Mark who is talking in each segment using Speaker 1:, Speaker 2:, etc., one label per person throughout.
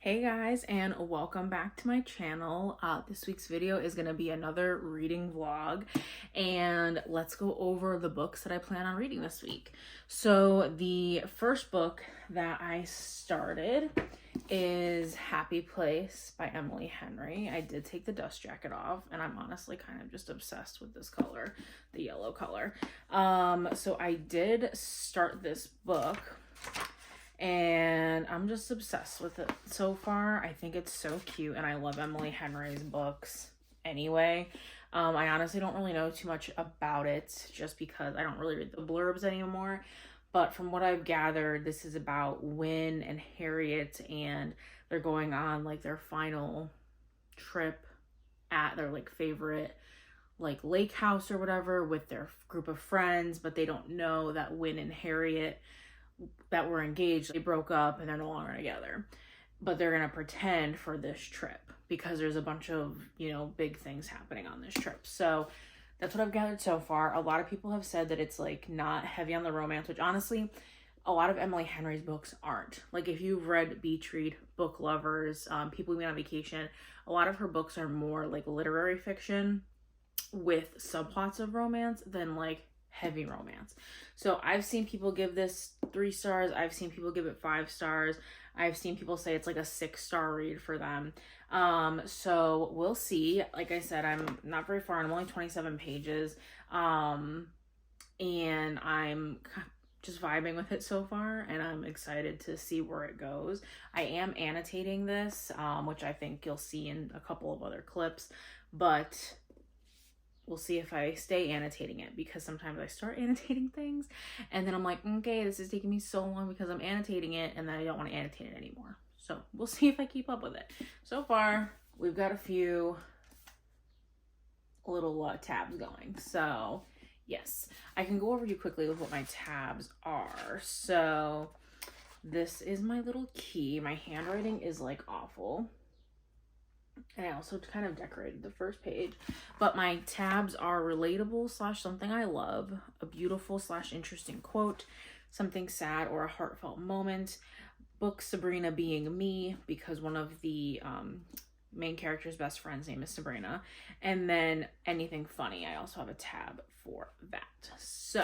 Speaker 1: Hey guys, and welcome back to my channel. This week's video is going to be another reading vlog, and let's go over the books that I plan on reading this week. So the first book that I started is Happy Place by Emily Henry. I did take the dust jacket off, and I'm honestly kind of just obsessed with this color, the yellow color. So I did start this book, and I'm just obsessed with it so far. I think it's so cute, and I love Emily Henry's books anyway. I honestly don't really know too much about it just because I don't really read the blurbs anymore. But from what I've gathered, this is about Wynne and Harriet, and they're going on like their final trip at their like favorite like lake house or whatever with their group of friends, but they don't know that Wynne and Harriet that were engaged, they broke up and they're no longer together, but they're gonna pretend for this trip because there's a bunch of, you know, big things happening on this trip. So that's what I've gathered so far. A lot of people have said that it's like not heavy on the romance, which honestly a lot of Emily Henry's books aren't. Like if you've read Beach Read, Book Lovers, People We Went on Vacation, a lot of her books are more like literary fiction with subplots of romance than like heavy romance. So I've seen people give this 3 stars. I've seen people give it 5 stars. I've seen people say it's like a 6-star read for them. So we'll see. Like I said, I'm not very far. I'm only 27 pages. And I'm just vibing with it so far, and I'm excited to see where it goes. I am annotating this, which I think you'll see in a couple of other clips, but we'll see if I stay annotating it, because sometimes I start annotating things and then I'm like, okay, this is taking me so long because I'm annotating it, and then I don't want to annotate it anymore. So we'll see if I keep up with it. So far, we've got a few little tabs going. So yes, I can go over you quickly with what my tabs are. So this is my little key. My handwriting is like awful. And I also kind of decorated the first page, but my tabs are relatable / something I love, a beautiful / interesting quote, something sad or a heartfelt moment, book Sabrina being me, because one of the main character's best friend's name is Sabrina, and then anything funny. I also have a tab for that. So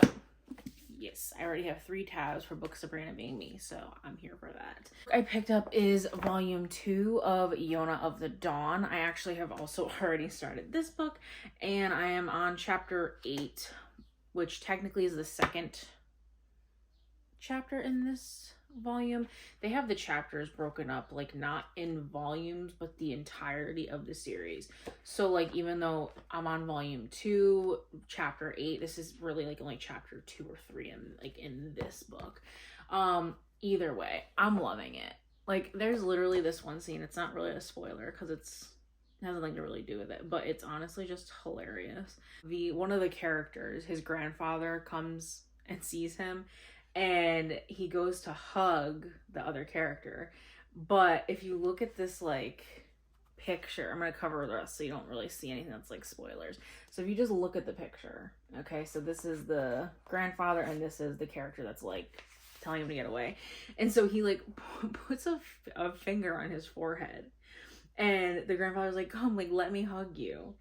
Speaker 1: yes, I already have 3 tabs for book Sabrina being me, so I'm here for that. I picked up is volume 2 of Yona of the Dawn. I actually have also already started this book, and I am on chapter 8, which technically is the second chapter in this volume. They have the chapters broken up, like not in volumes, but the entirety of the series. So like even though I'm on volume 2, chapter 8, this is really like only chapter 2 or 3 in this book. Either way, I'm loving it. Like there's literally this one scene, it's not really a spoiler because it has nothing to really do with it, but it's honestly just hilarious. One of the characters, his grandfather, comes and sees him, and he goes to hug the other character. But if you look at this like picture, I'm going to cover the rest so you don't really see anything that's like spoilers. So if you just look at the picture, okay, so this is the grandfather and this is the character that's like telling him to get away. And so he like puts a finger on his forehead, and the grandfather's like, come, like, let me hug you.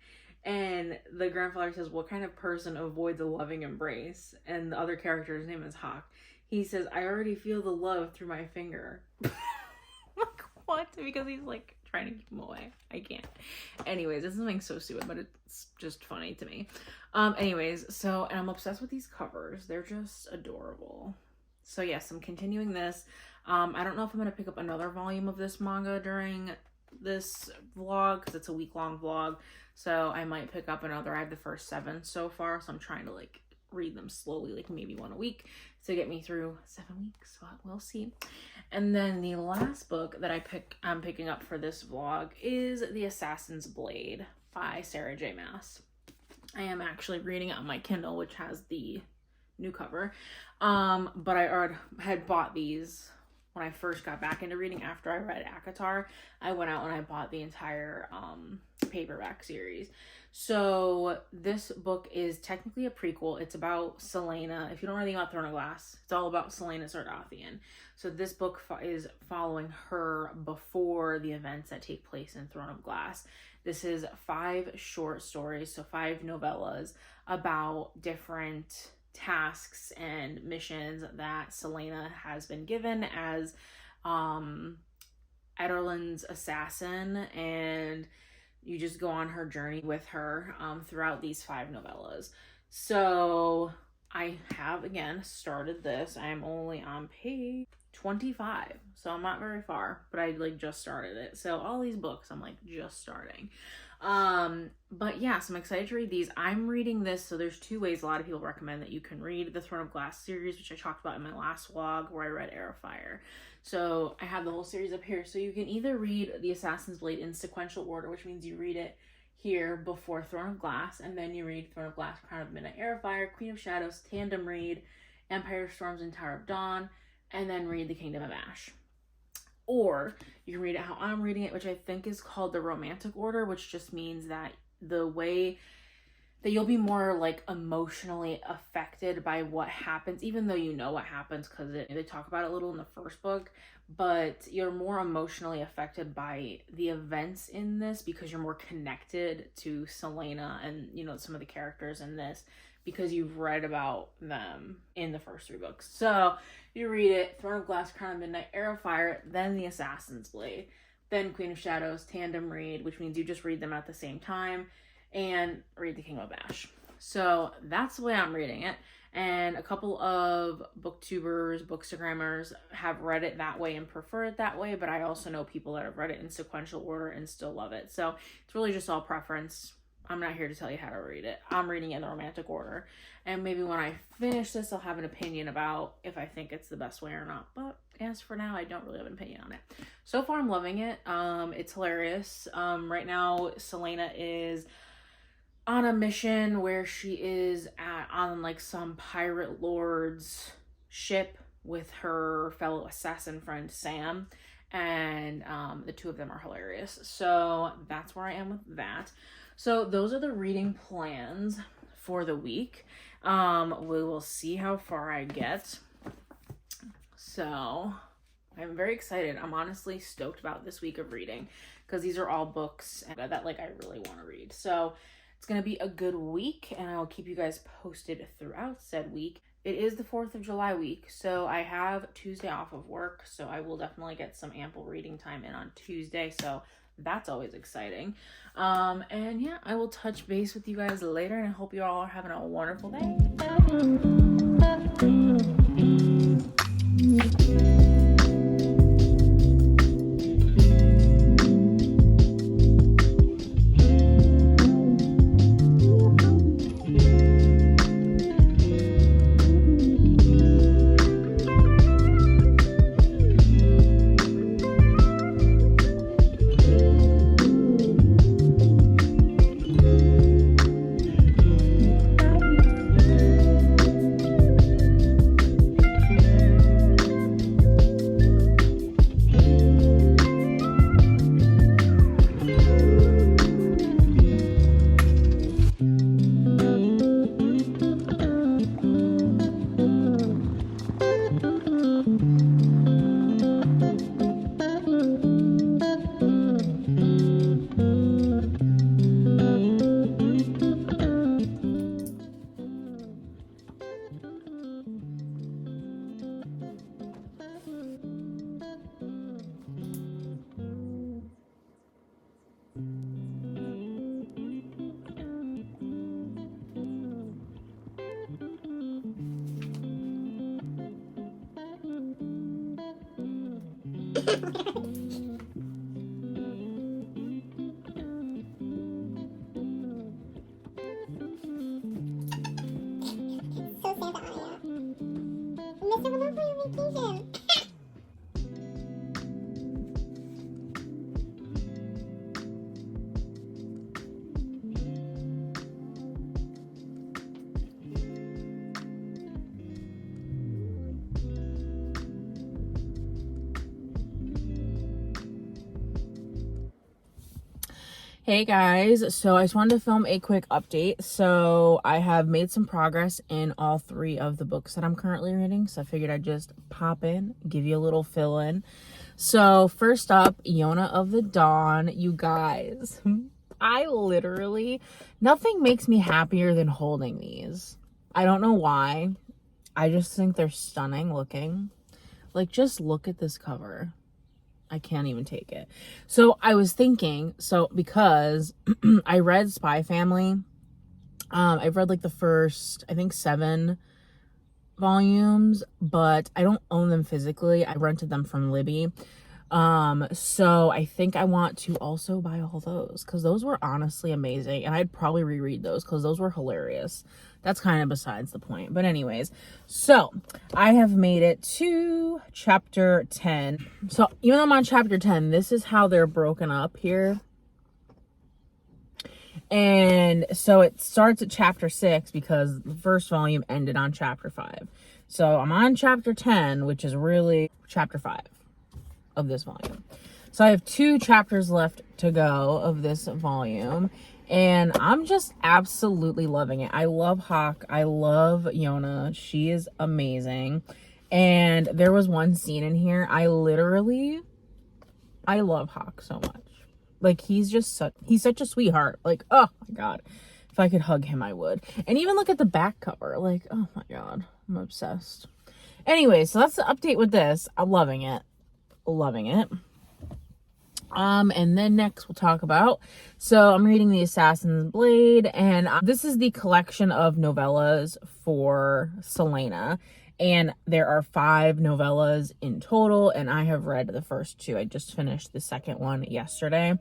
Speaker 1: And the grandfather says, what kind of person avoids a loving embrace? And the other character's name is Hawk. He says, I already feel the love through my finger. Like, what? Because he's like trying to keep him away. I can't. Anyways, this is something so stupid, but it's just funny to me. Anyways, so, and I'm obsessed with these covers. They're just adorable. So yes, I'm continuing this. I don't know if I'm going to pick up another volume of this manga during this vlog, because it's a week-long vlog. So I might pick up another. I have the first 7 so far, so I'm trying to like read them slowly, like maybe 1 a week to get me through 7 weeks. So we'll see. And then the last book that I'm picking up for this vlog is The Assassin's Blade by Sarah J. Maas. I am actually reading it on my Kindle, which has the new cover. But I already had bought these when I first got back into reading after I read ACOTAR, I went out and I bought the entire paperback series. So this book is technically a prequel. It's about Celaena. If you don't know anything about Throne of Glass, it's all about Celaena Sardathian. So this book is following her before the events that take place in Throne of Glass. This is 5 short stories, so 5 novellas about different tasks and missions that Celaena has been given as Edelyn's assassin, and you just go on her journey with her throughout these 5 novellas. So I have again started this. I am only on page 25, so I'm not very far, but I like just started it. So all these books I'm like just starting. But yeah, so I'm excited to read these. I'm reading this, so there's 2 ways a lot of people recommend that you can read the Throne of Glass series, which I talked about in my last vlog where I read Heir of Fire. So I have the whole series up here. So you can either read The Assassin's Blade in sequential order, which means you read it here before Throne of Glass, and then you read Throne of Glass, Crown of Midnight, Heir of Fire, Queen of Shadows, tandem read Empire of Storms and Tower of Dawn, and then read The Kingdom of Ash. Or you can read it how I'm reading it, which I think is called the romantic order, which just means that the way that you'll be more like emotionally affected by what happens, even though you know what happens because they talk about it a little in the first book, but you're more emotionally affected by the events in this because you're more connected to Celaena and, you know, some of the characters in this because you've read about them in the first 3 books. So you read it, Throne of Glass, Crown of Midnight, Heir of Fire, then The Assassin's Blade, then Queen of Shadows, tandem read, which means you just read them at the same time, and read The Kingdom of Ash. So that's the way I'm reading it. And a couple of booktubers, bookstagrammers have read it that way and prefer it that way, but I also know people that have read it in sequential order and still love it. So it's really just all preference. I'm not here to tell you how to read it. I'm reading it in the romantic order. And maybe when I finish this, I'll have an opinion about if I think it's the best way or not. But as for now, I don't really have an opinion on it. So far, I'm loving it. It's hilarious. Right now, Celaena is on a mission where she is on like some pirate lord's ship with her fellow assassin friend Sam, and the 2 of them are hilarious. So that's where I am with that. So those are the reading plans for the week. We will see how far I get. So I'm very excited. I'm honestly stoked about this week of reading because these are all books that like I really want to read. So it's going to be a good week, and I will keep you guys posted throughout said week. It is the 4th of July week, so I have Tuesday off of work, so I will definitely get some ample reading time in on Tuesday, so that's always exciting. And yeah, I will touch base with you guys later, and I hope you all are having a wonderful day. Hey guys, so I just wanted to film a quick update. So I have made some progress in all 3 of the books that I'm currently reading. So I figured I'd just pop in, give you a little fill in. So first up, Yona of the Dawn. You guys, nothing makes me happier than holding these. I don't know why. I just think they're stunning looking. Like, just look at this cover. I can't even take it. So I was thinking, because I read Spy Family, I've read like the first, I think 7 volumes, but I don't own them physically. I rented them from Libby. So I think I want to also buy all those because those were honestly amazing, and I'd probably reread those because those were hilarious. That's kind of besides the point, but anyways, so I have made it to chapter 10. So even though I'm on chapter 10, this is how they're broken up here. And so it starts at chapter 6 because the first volume ended on chapter 5. So I'm on chapter 10, which is really chapter 5 of this volume. So I have 2 chapters left to go of this volume, and I'm just absolutely loving it. I love Hawk. I love Yona. She is amazing. And there was one scene in here. I love Hawk so much. Like, he's such a sweetheart. Like, oh my God. If I could hug him, I would. And even look at the back cover. Like, oh my God. I'm obsessed. Anyway, so that's the update with this. I'm loving it. And then next we'll talk about, so I'm reading The Assassin's Blade, and this is the collection of novellas for Selena, and there are 5 novellas in total, and I have read the first 2. I just finished the second one yesterday,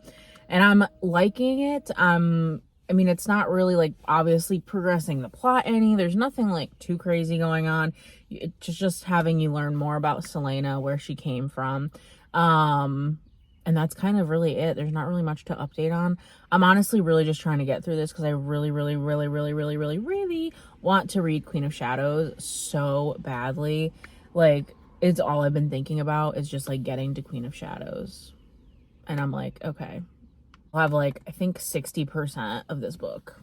Speaker 1: and I'm liking it. I mean, it's not really like obviously progressing the plot any. There's nothing like too crazy going on. It's just having you learn more about Selena, where she came from. And that's kind of really it. There's not really much to update on. I'm honestly really just trying to get through this because I really want to read Queen of Shadows so badly. Like, it's all I've been thinking about is just like getting to Queen of Shadows. And I'm like, okay. I'll have like, I think 60% of this book.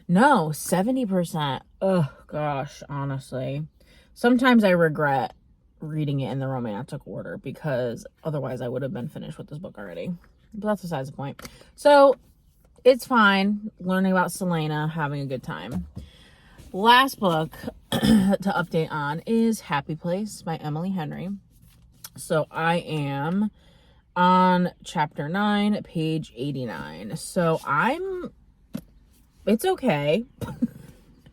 Speaker 1: No, 70%. Oh gosh, honestly. Sometimes I regret reading it in the romantic order because otherwise I would have been finished with this book already. But that's besides the point. So it's fine learning about Selena, having a good time. Last book to update on is Happy Place by Emily Henry. So I am on chapter 9, page 89. So it's okay.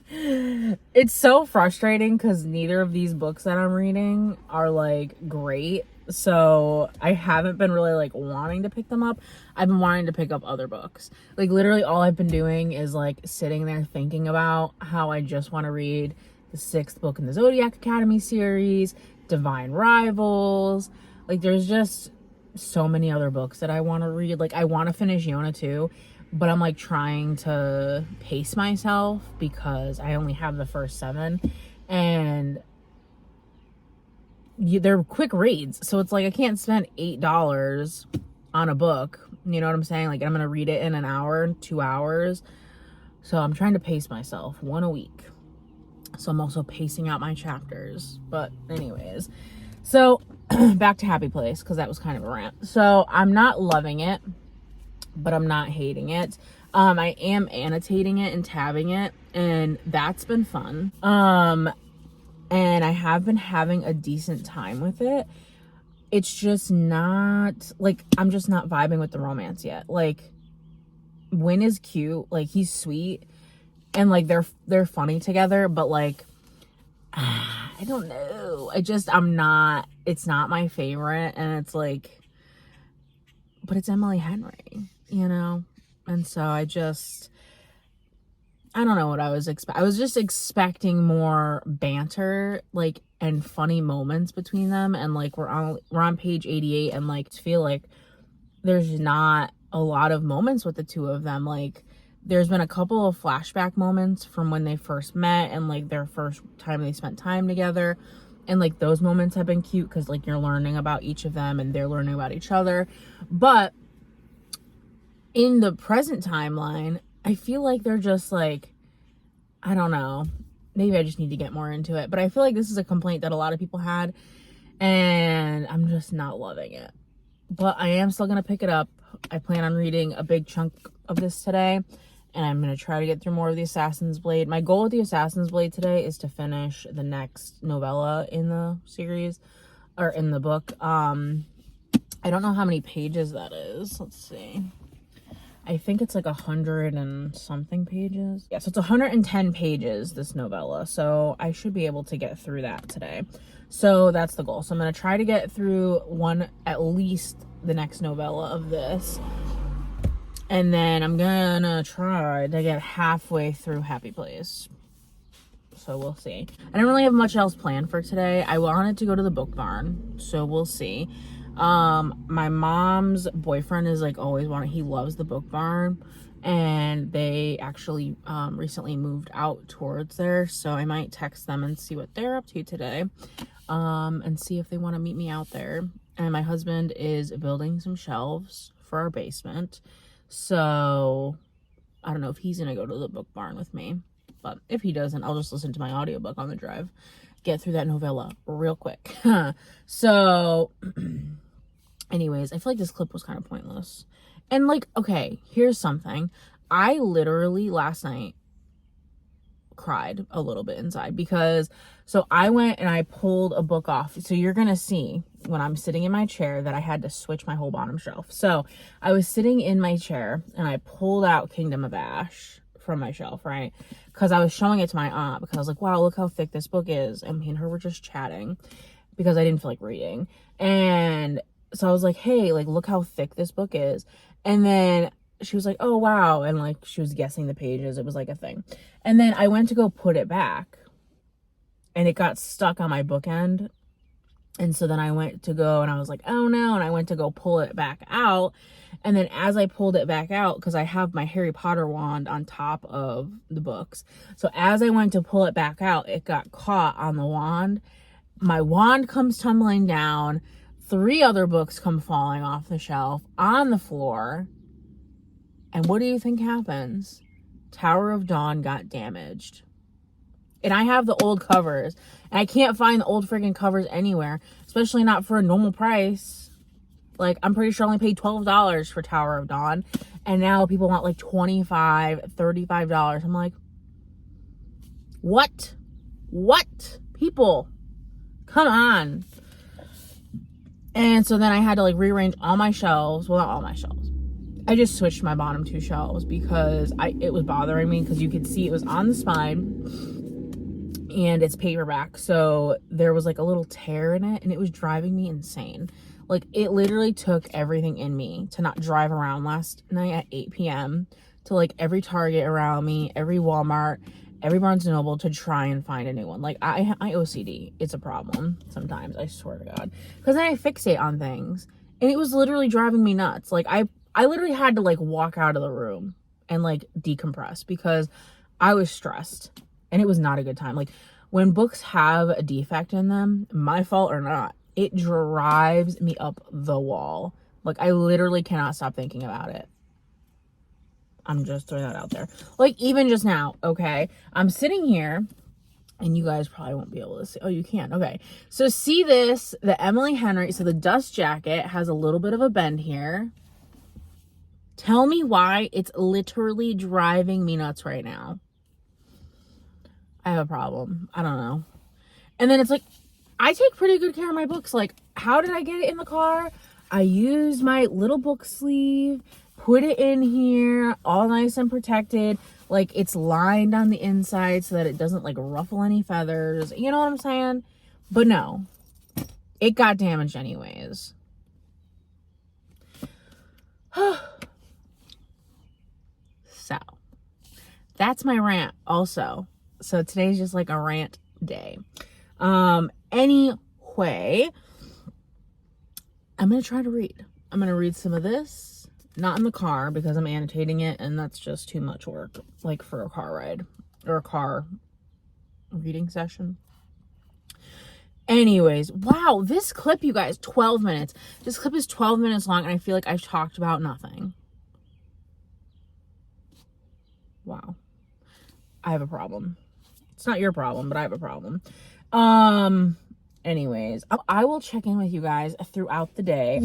Speaker 1: It's so frustrating because neither of these books that I'm reading are like great, so I haven't been really like wanting to pick them up. I've been wanting to pick up other books. Like, literally all I've been doing is like sitting there thinking about how I just want to read the 6th book in the Zodiac Academy series, Divine Rivals. Like, there's just so many other books that I want to read. Like, I want to finish Yona too, but I'm like trying to pace myself because I only have the first 7, and they're quick reads. So it's like I can't spend $8 on a book. You know what I'm saying? Like, I'm going to read it in an hour, 2 hours. So I'm trying to pace myself 1 a week. So I'm also pacing out my chapters. But anyways, so back to Happy Place because that was kind of a rant. So I'm not loving it, but I'm not hating it. I am annotating it and tabbing it, and that's been fun. And I have been having a decent time with it. It's just not, like, I'm just not vibing with the romance yet. Like, Win is cute, like, he's sweet, and like they're funny together, but like, I don't know. It's not my favorite, and it's like, but it's Emily Henry, you know? And so I don't know what I was expecting. I was just expecting more banter, like, and funny moments between them. And like, we're on page 88, and like, I feel like there's not a lot of moments with the two of them. Like, there's been a couple of flashback moments from when they first met and like their first time they spent time together. And like, those moments have been cute because like, you're learning about each of them and they're learning about each other. But
Speaker 2: in the present timeline, I feel like they're just like, I don't know. Maybe I just need to get more into it. But I feel like this is a complaint that a lot of people had, and I'm just not loving it. But I am still going to pick it up. I plan on reading a big chunk of this today, and I'm going to try to get through more of the Assassin's Blade. My goal with the Assassin's Blade today is to finish the next novella in the series, or in the book. I don't know how many pages that is. Let's see. I think it's like 100 and something pages. Yeah, so it's 110 pages, this novella. So I should be able to get through that today. So that's the goal. So I'm going to try to get through at least the next novella of this. And then I'm going to try to get halfway through Happy Place. So we'll see. I don't really have much else planned for today. I wanted to go to the book barn. So we'll see. My mom's boyfriend is like always he loves the book barn, and they actually recently moved out towards there, so I might text them and see what they're up to today, and see if they want to meet me out there. And my husband is building some shelves for our basement, so I don't know if he's gonna go to the book barn with me, but if he doesn't, I'll just listen to my audiobook on the drive, get through that novella real quick. So anyways, I feel like this clip was kind of pointless. And like, okay, here's something. I literally last night cried a little bit inside because, so I went and I pulled a book off. So you're going to see when I'm sitting in my chair that I had to switch my whole bottom shelf. So I was sitting in my chair and I pulled out Kingdom of Ash from my shelf, right? Because I was showing it to my aunt because I was like, wow, look how thick this book is. And me and her were just chatting because I didn't feel like reading. And so I was like, hey, like, look how thick this book is. And then she was like, oh, wow. And like, she was guessing the pages. It was like a thing. And then I went to go put it back and it got stuck on my bookend. And so then I went to go and I was like, oh no. And I went to go pull it back out. And then as I pulled it back out, because I have my Harry Potter wand on top of the books. So as I went to pull it back out, it got caught on the wand. My wand comes tumbling down. 3 other books come falling off the shelf on the floor. And what do you think happens? Tower of Dawn got damaged. And I have the old covers. And I can't find the old friggin' covers anywhere. Especially not for a normal price. Like, I'm pretty sure I only paid $12 for Tower of Dawn. And now people want like $25, $35. I'm like, what? What? People, come on. And so then I had to like rearrange all my shelves. Well, not all my shelves. I just switched my bottom 2 shelves because it was bothering me because you could see it was on the spine and it's paperback. So there was like a little tear in it and it was driving me insane. Like, it literally took everything in me to not drive around last night at 8 p.m. to like every Target around me, every Walmart, every Barnes & Noble to try and find a new one. Like, I OCD. It's a problem sometimes, I swear to God. Because then I fixate on things. And it was literally driving me nuts. Like, I literally had to, like, walk out of the room and, like, decompress. Because I was stressed. And it was not a good time. Like, when books have a defect in them, my fault or not, it drives me up the wall. Like, I literally cannot stop thinking about it. I'm just throwing that out there. Like, even just now, okay? I'm sitting here, and you guys probably won't be able to see. Oh, you can. Okay. So, see this? The Emily Henry. So, the dust jacket has a little bit of a bend here. Tell me why it's literally driving me nuts right now. I have a problem. I don't know. And then it's like, I take pretty good care of my books. Like, how did I get it in the car? I used my little book sleeve, put it in here, all nice and protected. Like, it's lined on the inside so that it doesn't, like, ruffle any feathers. You know what I'm saying? But no. It got damaged anyways. So, that's my rant also. So, today's just, like, a rant day. Anyway, I'm going to try to read. I'm going to read some of this, not in the car because I'm annotating it and that's just too much work, like for a car ride or a car reading session. Anyways, wow, this clip, you guys, 12 minutes. This clip is 12 minutes long and I feel like I've talked about nothing. Wow. I have a problem. It's not your problem, but I have a problem. Anyways, I will check in with you guys throughout the day.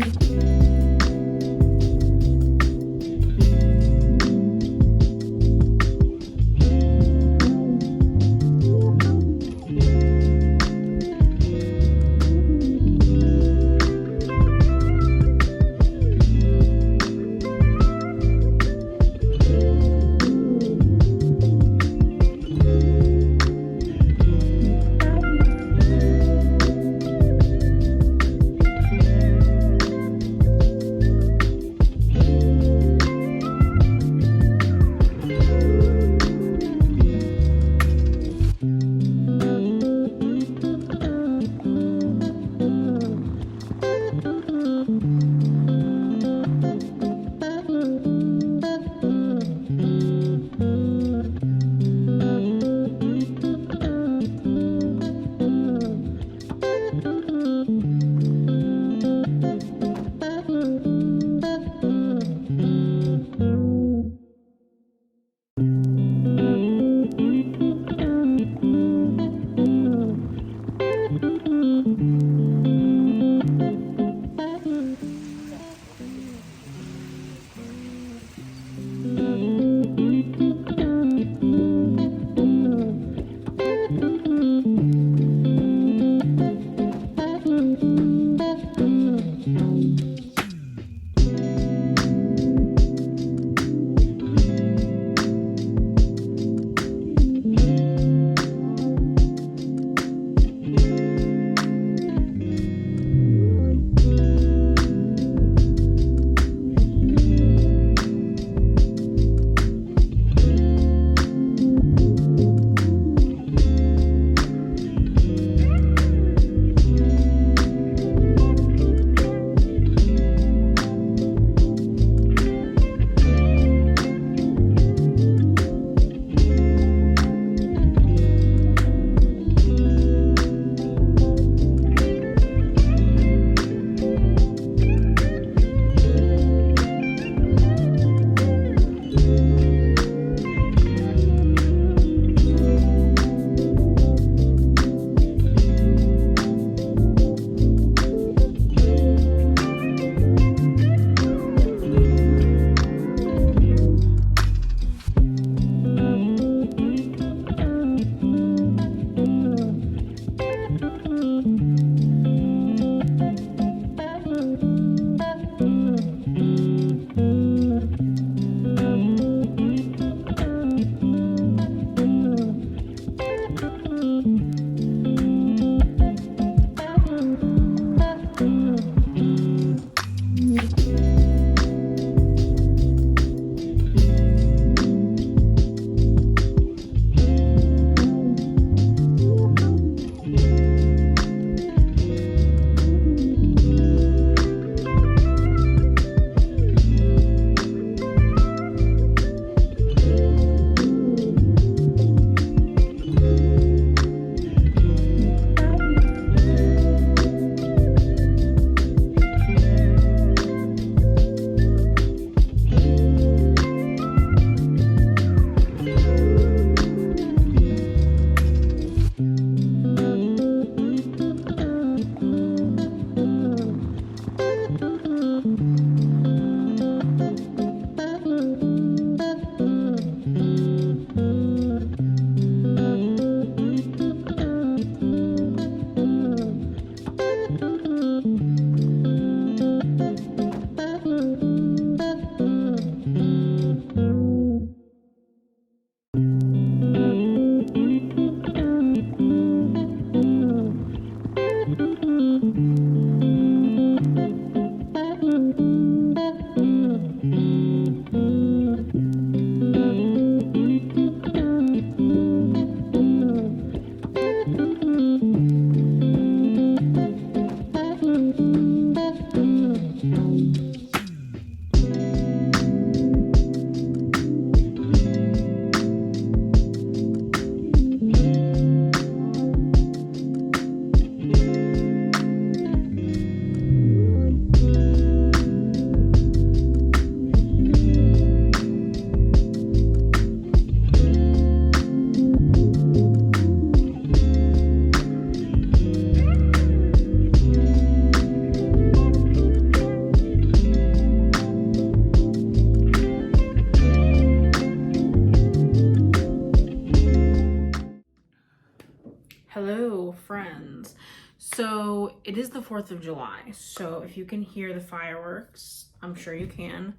Speaker 1: it is the 4th of July, so if you can hear the fireworks, I'm sure you can.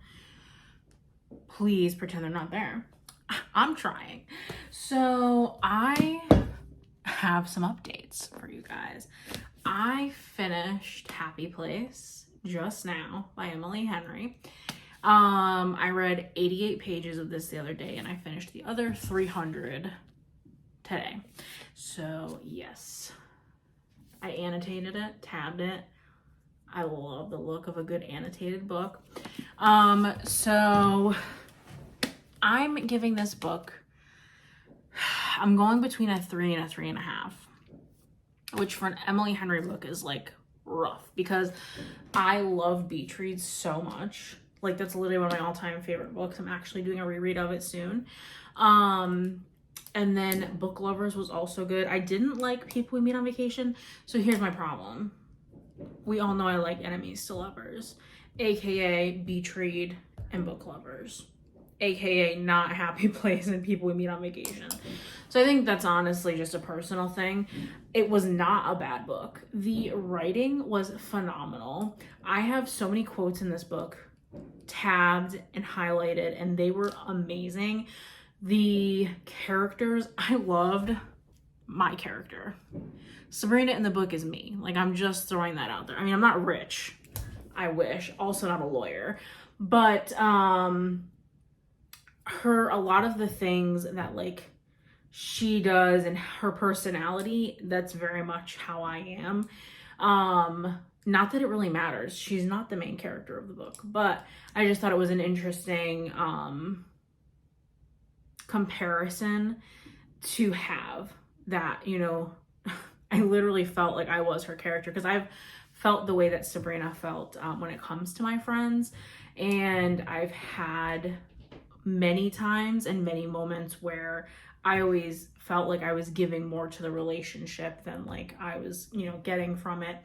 Speaker 1: Please pretend they're not there. I'm trying. So I have some updates for you guys. I finished Happy Place just now by Emily Henry. I read 88 pages of this the other day, and I finished the other 300 today. So yes, I annotated it, tabbed it. I love the look of a good annotated book. So I'm giving this book, I'm going between a 3 and a 3.5, which for an Emily Henry book is like rough because I love beach reads so much. Like that's literally one of my all-time favorite books. I'm actually doing a reread of it soon. And then Book Lovers was also good. I didn't like People We Meet on Vacation. So here's my problem. We all know I like Enemies to Lovers, aka Beach Read and Book Lovers, aka not Happy Place and People We Meet on Vacation. So I think that's honestly just a personal thing. It was not a bad book. The writing was phenomenal. I have so many quotes in this book tabbed and highlighted, and they were amazing. The characters, I loved my character. Sabrina in the book is me. Like, I'm just throwing that out there. I mean, I'm not rich. I wish. Also not a lawyer. But a lot of the things that like she does and her personality, that's very much how I am. Not that it really matters. She's not the main character of the book, but I just thought it was an interesting comparison to have that, you know. I literally felt like I was her character because I've felt the way that Sabrina felt when it comes to my friends, and I've had many times and many moments where I always felt like I was giving more to the relationship than like I was, you know, getting from it,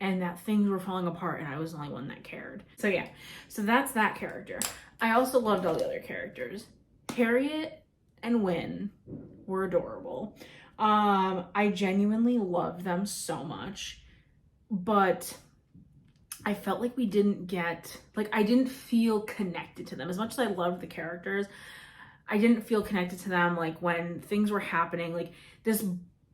Speaker 1: and that things were falling apart and I was the only one that cared. So yeah, so that's that character. I also loved all the other characters. Harriet and Wynn were adorable. I genuinely loved them so much, but I felt like we didn't get, like, I didn't feel connected to them. As much as I loved the characters, I didn't feel connected to them, like, when things were happening. Like, this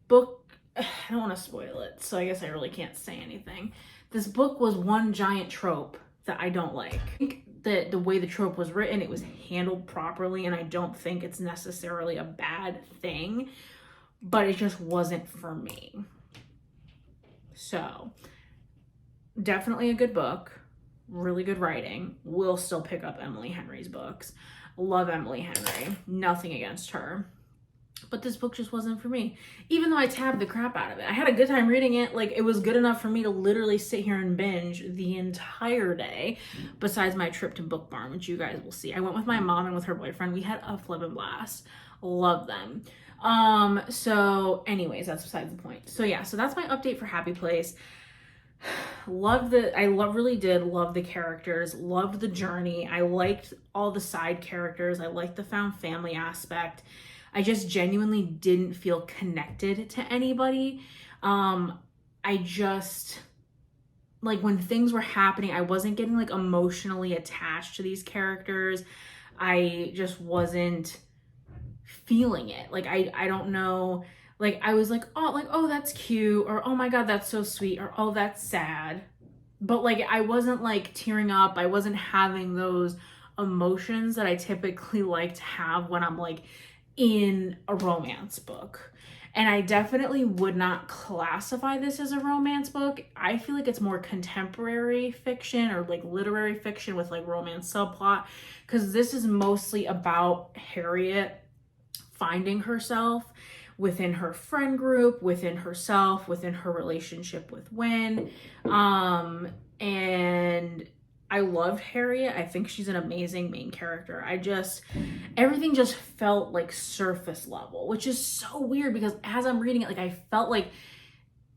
Speaker 1: book, I don't want to spoil it, so I guess I really can't say anything. This book was one giant trope that I don't like. I think that the way the trope was written, it was handled properly, and I don't think it's necessarily a bad thing, but it just wasn't for me. So definitely a good book, really good writing. Will still pick up Emily Henry's books. Love Emily Henry, nothing against her, but this book just wasn't for me. Even though I tabbed the crap out of it, I had a good time reading it. Like, it was good enough for me to literally sit here and binge the entire day, besides my trip to Book Barn, which you guys will see. I went with my mom and with her boyfriend. We had a flippin' blast. Love them. So anyways, that's besides the point. So yeah, so that's my update for Happy Place. Really did love the characters, loved the journey. I liked all the side characters. I liked the found family aspect. I just genuinely didn't feel connected to anybody. I just, like, when things were happening, I wasn't getting like emotionally attached to these characters. I just wasn't feeling it. Like, I don't know. Like, I was like, oh, that's cute, or oh my God, that's so sweet, or oh, that's sad. But like, I wasn't like tearing up. I wasn't having those emotions that I typically like to have when I'm like in a romance book. And I definitely would not classify this as a romance book. I feel like it's more contemporary fiction or like literary fiction with like romance subplot, because this is mostly about Harriet finding herself within her friend group, within herself, within her relationship with Wynn. And I loved Harriet. I think she's an amazing main character. Everything just felt like surface level, which is so weird because as I'm reading it, like, I felt like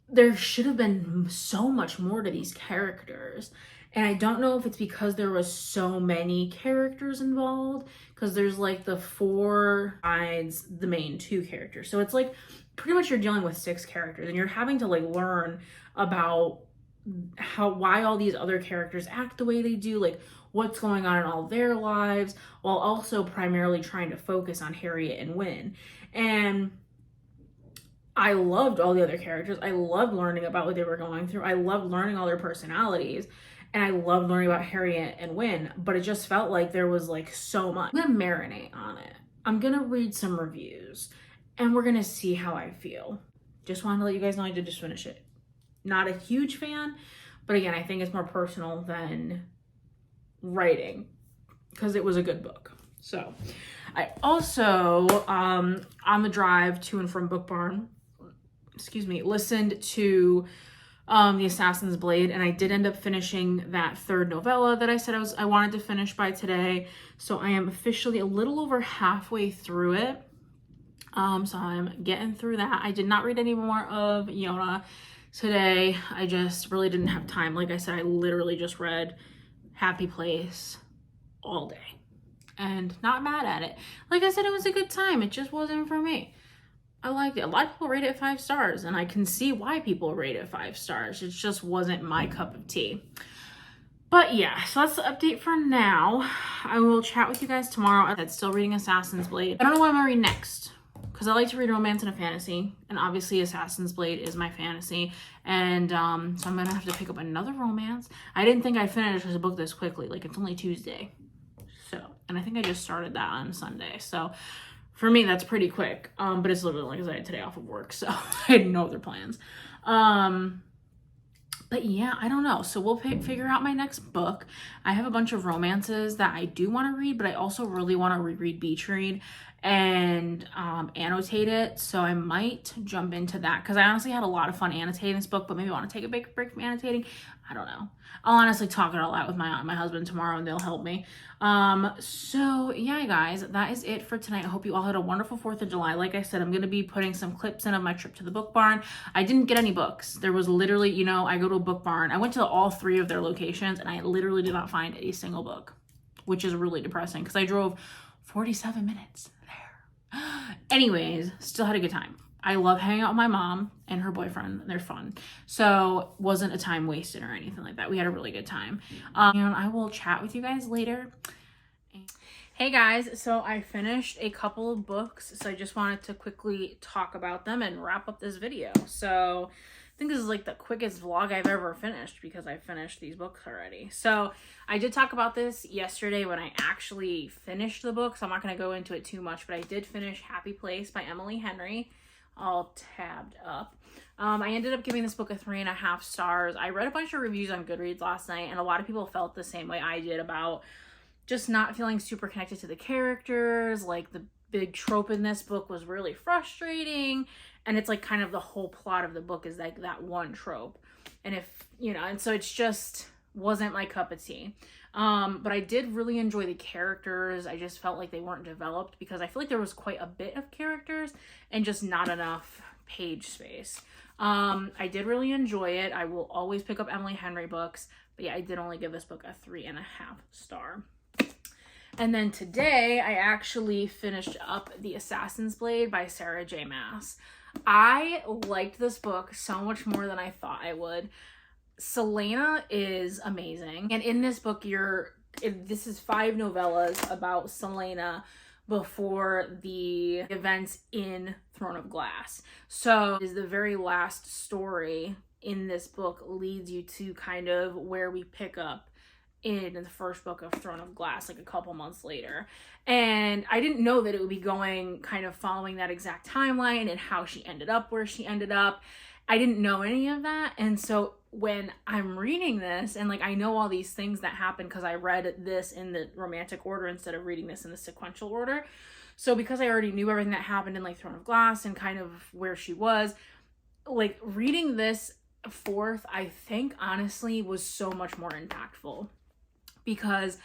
Speaker 1: there should have been so much more to these characters. And I don't know if it's because there was so many characters involved, because there's like the 4 sides, the main 2 characters. So it's like pretty much you're dealing with 6 characters, and you're having to like learn about why all these other characters act the way they do, like what's going on in all their lives, while also primarily trying to focus on Harriet and Wynne. And I loved all the other characters. I loved learning about what they were going through. I loved learning all their personalities. And I loved learning about Harriet and Wynne, but it just felt like there was like so much. I'm gonna marinate on it. I'm gonna read some reviews and we're gonna see how I feel. Just wanted to let you guys know I did just finish it. Not a huge fan, but again, I think it's more personal than writing because it was a good book. So I also, on the drive to and from Book Barn, listened to The Assassin's Blade, and I did end up finishing that third novella that I said I wanted to finish by today. So I am officially a little over halfway through it. So I'm getting through that. I did not read any more of Yona today. I just really didn't have time. Like I said, I literally just read Happy Place all day and not mad at it. Like I said, it was a good time. It just wasn't for me. I liked it. A lot of people rate it 5 stars, and I can see why people rate it 5 stars. It just wasn't my cup of tea. But yeah, so that's the update for now. I will chat with you guys tomorrow. I'm still reading Assassin's Blade. I don't know what I'm gonna read next, because I like to read romance and a fantasy, and obviously Assassin's Blade is my fantasy, and so I'm gonna have to pick up another romance. I didn't think I'd finish this book this quickly. Like, it's only Tuesday. So, and I think I just started that on Sunday. So for me, that's pretty quick. But it's literally like I had today off of work, so I had no other plans. But yeah, I don't know. So we'll figure out my next book. I have a bunch of romances that I do want to read, but I also really want to reread Beach Read and annotate it. So I might jump into that because I honestly had a lot of fun annotating this book, but maybe I want to take a big break from annotating. I don't know. I'll honestly talk it all out with my husband tomorrow and they'll help me. So yeah, guys, that is it for tonight. I hope you all had a wonderful 4th of July. Like I said, I'm going to be putting some clips in of my trip to the Book Barn. I didn't get any books. There was literally, I go to a Book Barn. I went to all 3 of their locations and I literally did not find a single book, which is really depressing because I drove 47 minutes there. Anyways, still had a good time. I love hanging out with my mom and her boyfriend. They're fun. So wasn't a time wasted or anything like that. We had a really good time. And I will chat with you guys later. Hey guys, so I finished a couple of books. So I just wanted to quickly talk about them and wrap up this video. So I think this is like the quickest vlog I've ever finished because I finished these books already. So I did talk about this yesterday when I actually finished the book. So I'm not going to go into it too much, but I did finish Happy Place by Emily Henry. All tabbed up. I ended up giving this book a 3.5 stars. I read a bunch of reviews on Goodreads last night, and a lot of people felt the same way I did about just not feeling super connected to the characters. Like, the big trope in this book was really frustrating, and it's like kind of the whole plot of the book is like that one trope. And and so it's just wasn't my cup of tea. But I did really enjoy the characters. I just felt like they weren't developed because I feel like there was quite a bit of characters and just not enough page space. I did really enjoy it. I will always pick up Emily Henry books, but yeah, I did only give this book a 3.5 star. And then today I actually finished up The Assassin's Blade by Sarah J. Maas. I liked this book so much more than I thought I would. Selena is amazing, and in this book this is 5 novellas about Selena before the events in Throne of Glass. So is the very last story in this book leads you to kind of where we pick up in the first book of Throne of Glass, like a couple months later. And I didn't know that it would be going kind of following that exact timeline and how she ended up where she ended up. I didn't know any of that. And so when I'm reading this and like I know all these things that happen because I read this in the romantic order instead of reading this in the sequential order. So because I already knew everything that happened in like Throne of Glass and kind of where she was, like reading this fourth, I think honestly was so much more impactful because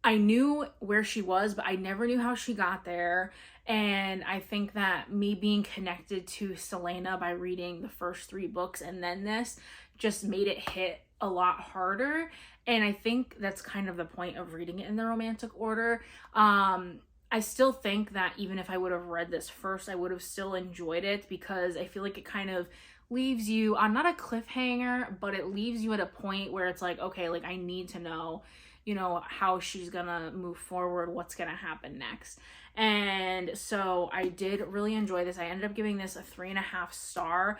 Speaker 1: I knew where she was, but I never knew how she got there. And I think that me being connected to Selena by reading the first 3 books and then this just made it hit a lot harder. And I think that's kind of the point of reading it in the romantic order. I still think that even if I would have read this first, I would have still enjoyed it because I feel like it kind of leaves you on not a cliffhanger, but it leaves you at a point where it's like, okay, like I need to know, you know, how she's gonna move forward, what's gonna happen next. And so I did really enjoy this. I ended up giving this a 3.5 star,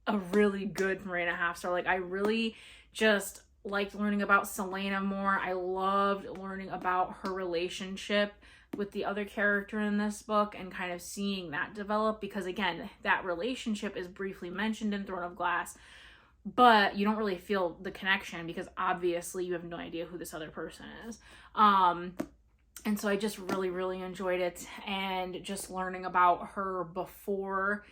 Speaker 1: a really good 3.5 star. Like I really just liked learning about Selena more. I loved learning about her relationship with the other character in this book and kind of seeing that develop, because again, that relationship is briefly mentioned in Throne of Glass, but you don't really feel the connection because obviously you have no idea who this other person is. And so I just really, really enjoyed it, and just learning about her before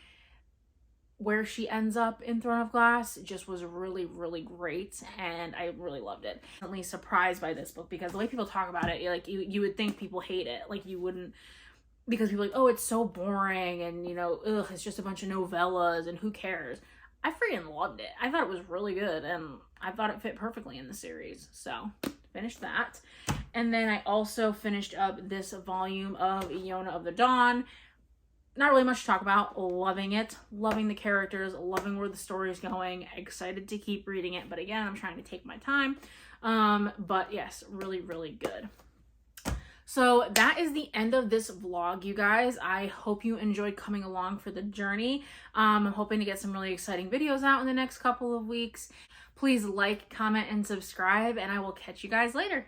Speaker 1: where she ends up in Throne of Glass just was really, really great, and I really loved it. I'm really surprised by this book because the way people talk about it, like you would think people hate it, like you wouldn't, because people are like, oh, it's so boring, and you know, ugh, it's just a bunch of novellas, and who cares? I freaking loved it. I thought it was really good, and I thought it fit perfectly in the series. So finished that, and then I also finished up this volume of Iona of the Dawn. Not really much to talk about. Loving it. Loving the characters. Loving where the story is going. Excited to keep reading it. But again, I'm trying to take my time. But yes, really, really good. So that is the end of this vlog, you guys. I hope you enjoyed coming along for the journey. I'm hoping to get some really exciting videos out in the next couple of weeks. Please like, comment, and subscribe, and I will catch you guys later.